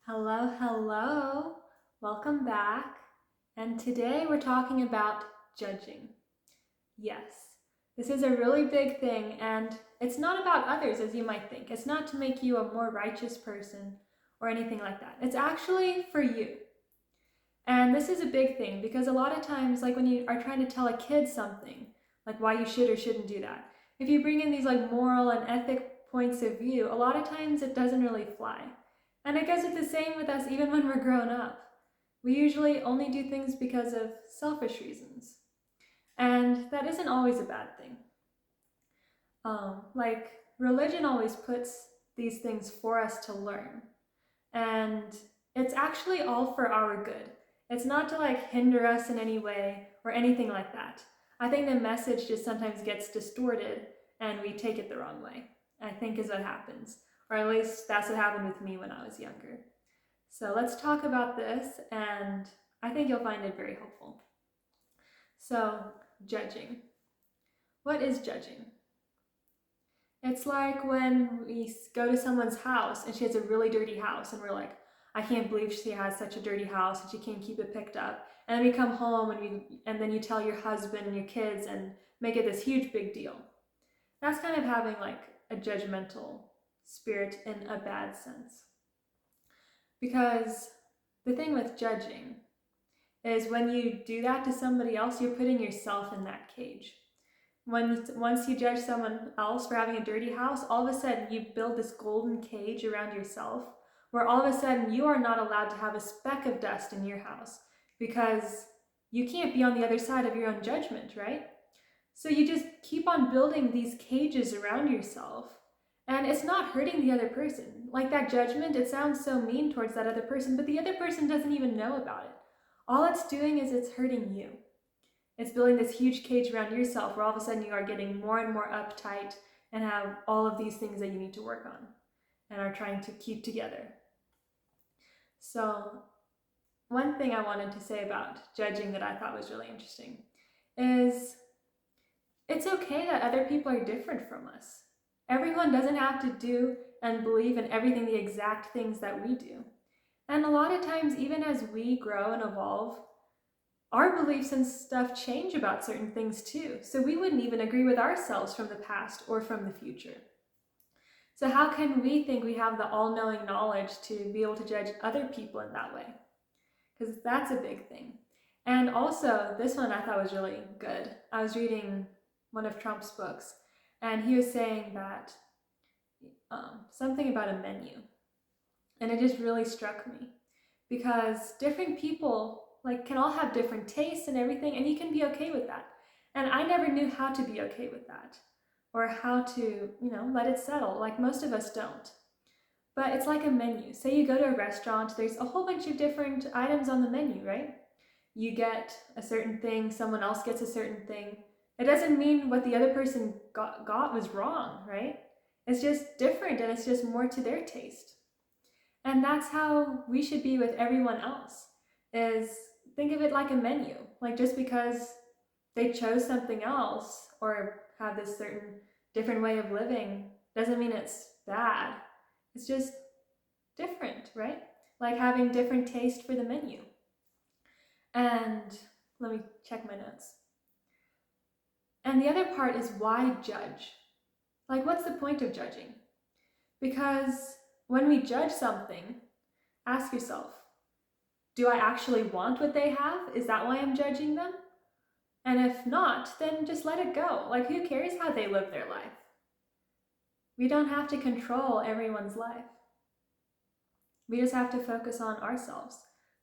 Hello, hello. Welcome back. And today we're talking about judging. Yes, this is a really big thing, and it's not about others as you might think. It's not to make you a more righteous person or anything like that. It's actually for you. And this is a big thing because a lot of times, like when you are trying to tell a kid something, like why you should or shouldn't do that, if you bring in these like moral and ethic points of view, a lot of times it doesn't really fly. And I guess it's the same with us even when we're grown up. We usually only do things because of selfish reasons. And that isn't always a bad thing. Like, religion always puts these things for us to learn. And it's actually all for our good. It's not to like hinder us in any way or anything like that. I think the message just sometimes gets distorted and we take it the wrong way, I think is what happens. Or at least that's what happened with me when I was younger. So let's talk about this, and I think you'll find it very helpful. So, judging. What is judging? It's like when we go to someone's house and she has a really dirty house, and we're like, I can't believe she has such a dirty house and she can't keep it picked up. And then we come home and then you tell your husband and your kids and make it this huge big deal. That's kind of having like a judgmental spirit in a bad sense. Because the thing with judging is when you do that to somebody else, you're putting yourself in that cage. Once you judge someone else for having a dirty house, all of a sudden you build this golden cage around yourself where all of a sudden you are not allowed to have a speck of dust in your house because you can't be on the other side of your own judgment, right? So you just keep on building these cages around yourself, and it's not hurting the other person. Like that judgment, it sounds so mean towards that other person, but the other person doesn't even know about it. All it's doing is it's hurting you. It's building this huge cage around yourself where all of a sudden you are getting more and more uptight and have all of these things that you need to work on and are trying to keep together. So, one thing I wanted to say about judging that I thought was really interesting is it's okay that other people are different from us. Everyone doesn't have to do and believe in everything the exact things that we do. And a lot of times, even as we grow and evolve, our beliefs and stuff change about certain things too. So we wouldn't even agree with ourselves from the past or from the future. So how can we think we have the all-knowing knowledge to be able to judge other people in that way? Because that's a big thing. And also, this one I thought was really good. I was reading one of Trump's books, and he was saying that something about a menu. And it just really struck me because different people like can all have different tastes and everything, and you can be okay with that. And I never knew how to be okay with that or how to, let it settle. Like most of us don't. But it's like a menu. Say you go to a restaurant, there's a whole bunch of different items on the menu, right? You get a certain thing, someone else gets a certain thing. It doesn't mean what the other person got was wrong, right? It's just different and it's just more to their taste. And that's how we should be with everyone else. Is think of it like a menu. Like just because they chose something else or have this certain different way of living doesn't mean it's bad. It's just different, right? Like having different taste for the menu. And let me check my notes. And the other part is why judge? Like, what's the point of judging? Because when we judge something, ask yourself, do I actually want what they have? Is that why I'm judging them? And if not, then just let it go. Like, who cares how they live their life? We don't have to control everyone's life. We just have to focus on ourselves.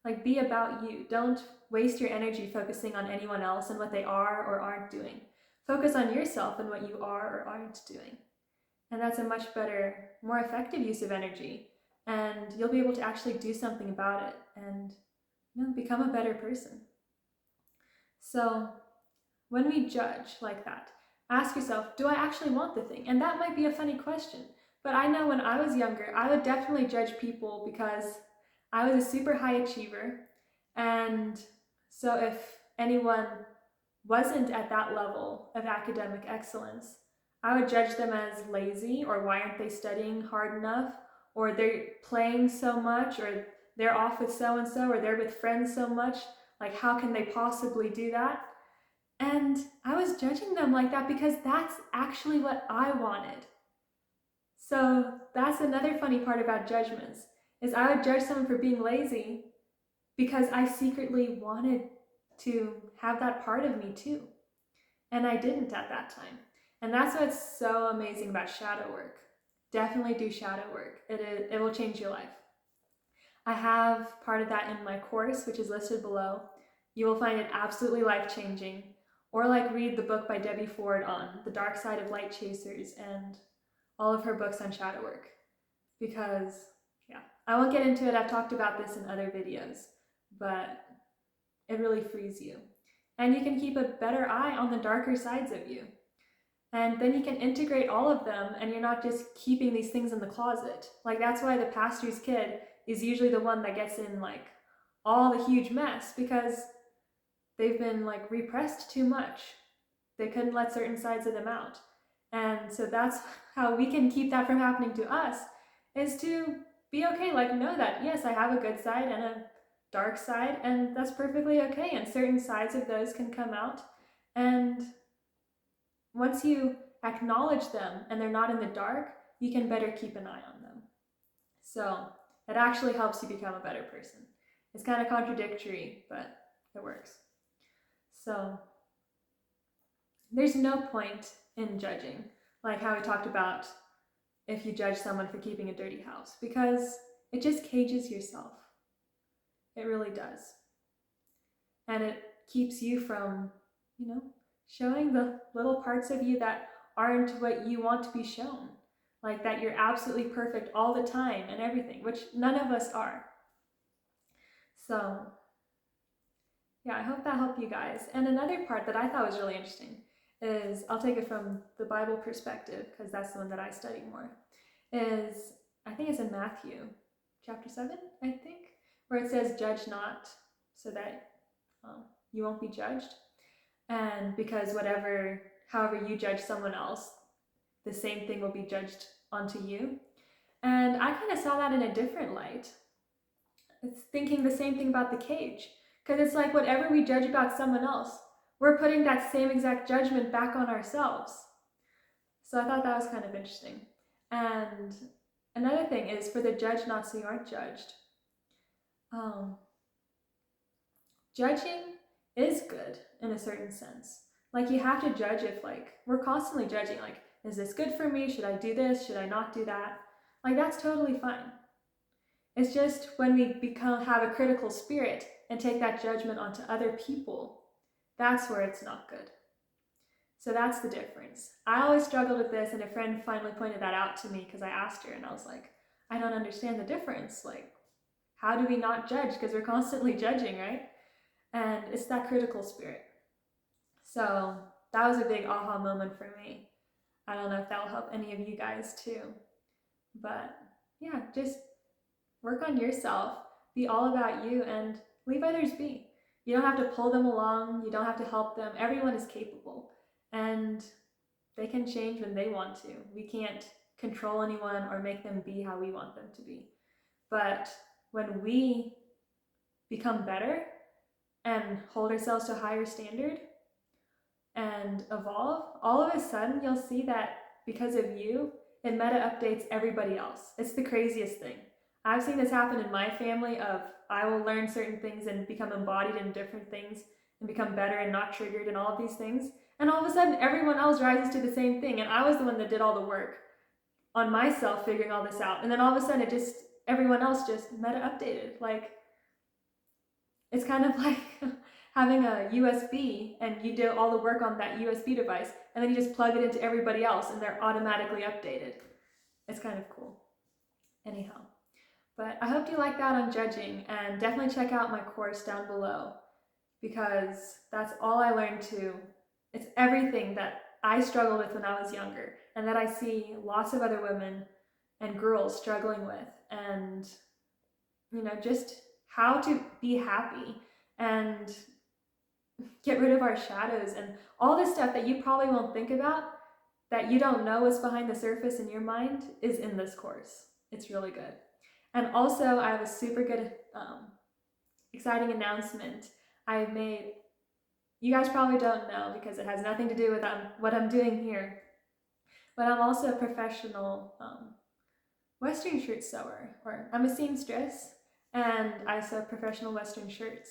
Like, be about you. Don't waste your energy focusing on anyone else and what they are or aren't doing. Focus on yourself and what you are or aren't doing. And that's a much better, more effective use of energy. And you'll be able to actually do something about it and become a better person. So when we judge like that, ask yourself, do I actually want the thing? And that might be a funny question. But I know when I was younger, I would definitely judge people because I was a super high achiever. And so if anyone wasn't at that level of academic excellence, I would judge them as lazy or why aren't they studying hard enough or they're playing so much, or they're off with so and so, or they're with friends so much. Like, how can they possibly do that? And I was judging them like that because that's actually what I wanted. So that's another funny part about judgments, is I would judge someone for being lazy because I secretly wanted to have that part of me too. And I didn't at that time. And that's what's so amazing about shadow work. Definitely do shadow work. It will change your life. I have part of that in my course, which is listed below. You will find it absolutely life-changing. Or like read the book by Debbie Ford on the dark side of light chasers and all of her books on shadow work. Because, yeah, I won't get into it. I've talked about this in other videos, but it really frees you. And you can keep a better eye on the darker sides of you. And then you can integrate all of them, and you're not just keeping these things in the closet. Like, that's why the pastor's kid is usually the one that gets in like all the huge mess, because they've been like repressed too much. They couldn't let certain sides of them out. And so that's how we can keep that from happening to us, is to be okay, like know that, yes, I have a good side and a dark side, and that's perfectly okay. And certain sides of those can come out. And once you acknowledge them and they're not in the dark, you can better keep an eye on them. So it actually helps you become a better person. It's kind of contradictory, but it works. So there's no point in judging, like how we talked about if you judge someone for keeping a dirty house, because it just cages yourself. It really does. And it keeps you from, showing the little parts of you that aren't what you want to be shown. Like that you're absolutely perfect all the time and everything, which none of us are. So yeah, I hope that helped you guys. And another part that I thought was really interesting is, I'll take it from the Bible perspective because that's the one that I study more, is I think it's in Matthew chapter 7, I think, where it says, judge not so that you won't be judged. And because however you judge someone else, the same thing will be judged onto you. And I kind of saw that in a different light. It's thinking the same thing about the cage. Because it's like whatever we judge about someone else, we're putting that same exact judgment back on ourselves. So I thought that was kind of interesting. And another thing is, for the judge not so you aren't judged. Judging is good in a certain sense. Like, you have to judge if, like, we're constantly judging, like, is this good for me? Should I do this? Should I not do that? Like, that's totally fine. It's just when we have a critical spirit and take that judgment onto other people, that's where it's not good. So that's the difference. I always struggled with this, and a friend finally pointed that out to me because I asked her, and I was like, I don't understand the difference. Like, how do we not judge? Because we're constantly judging, right? And it's that critical spirit. So that was a big aha moment for me. I don't know if that'll help any of you guys too. But yeah, just work on yourself, be all about you, and leave others be. You don't have to pull them along, you don't have to help them. Everyone is capable, and they can change when they want to. We can't control anyone or make them be how we want them to be. But when we become better and hold ourselves to a higher standard and evolve, all of a sudden you'll see that because of you, it meta updates everybody else. It's the craziest thing. I've seen this happen in my family of, I will learn certain things and become embodied in different things and become better and not triggered and all of these things. And all of a sudden everyone else rises to the same thing. And I was the one that did all the work on myself figuring all this out. And then all of a sudden everyone else just meta updated. Like, it's kind of like having a USB and you do all the work on that USB device and then you just plug it into everybody else and they're automatically updated. It's kind of cool. Anyhow, but I hope you like that on judging, and definitely check out my course down below, because that's all I learned too. It's everything that I struggled with when I was younger and that I see lots of other women and girls struggling with, and just how to be happy and get rid of our shadows and all this stuff that you probably won't think about, that you don't know what's behind the surface in your mind, is in this course. It's really good. And also, I have a super good, exciting announcement I made. You guys probably don't know because it has nothing to do with what I'm doing here, but I'm also a professional Western shirt sewer, or I'm a seamstress, and I sew professional Western shirts.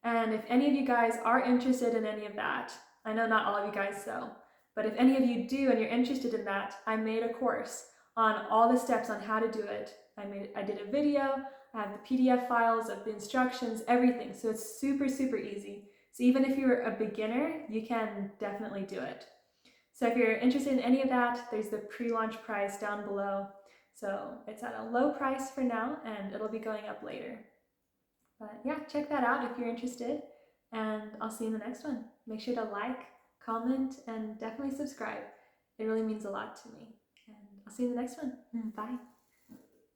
And if any of you guys are interested in any of that, I know not all of you guys sew, but if any of you do and you're interested in that, I made a course on all the steps on how to do it. I did a video, I have the PDF files of the instructions, everything. So it's super, super easy. So even if you're a beginner, you can definitely do it. So if you're interested in any of that, there's the pre-launch price down below. So it's at a low price for now, and it'll be going up later. But yeah, check that out if you're interested, and I'll see you in the next one. Make sure to like, comment, and definitely subscribe. It really means a lot to me. And I'll see you in the next one. Bye.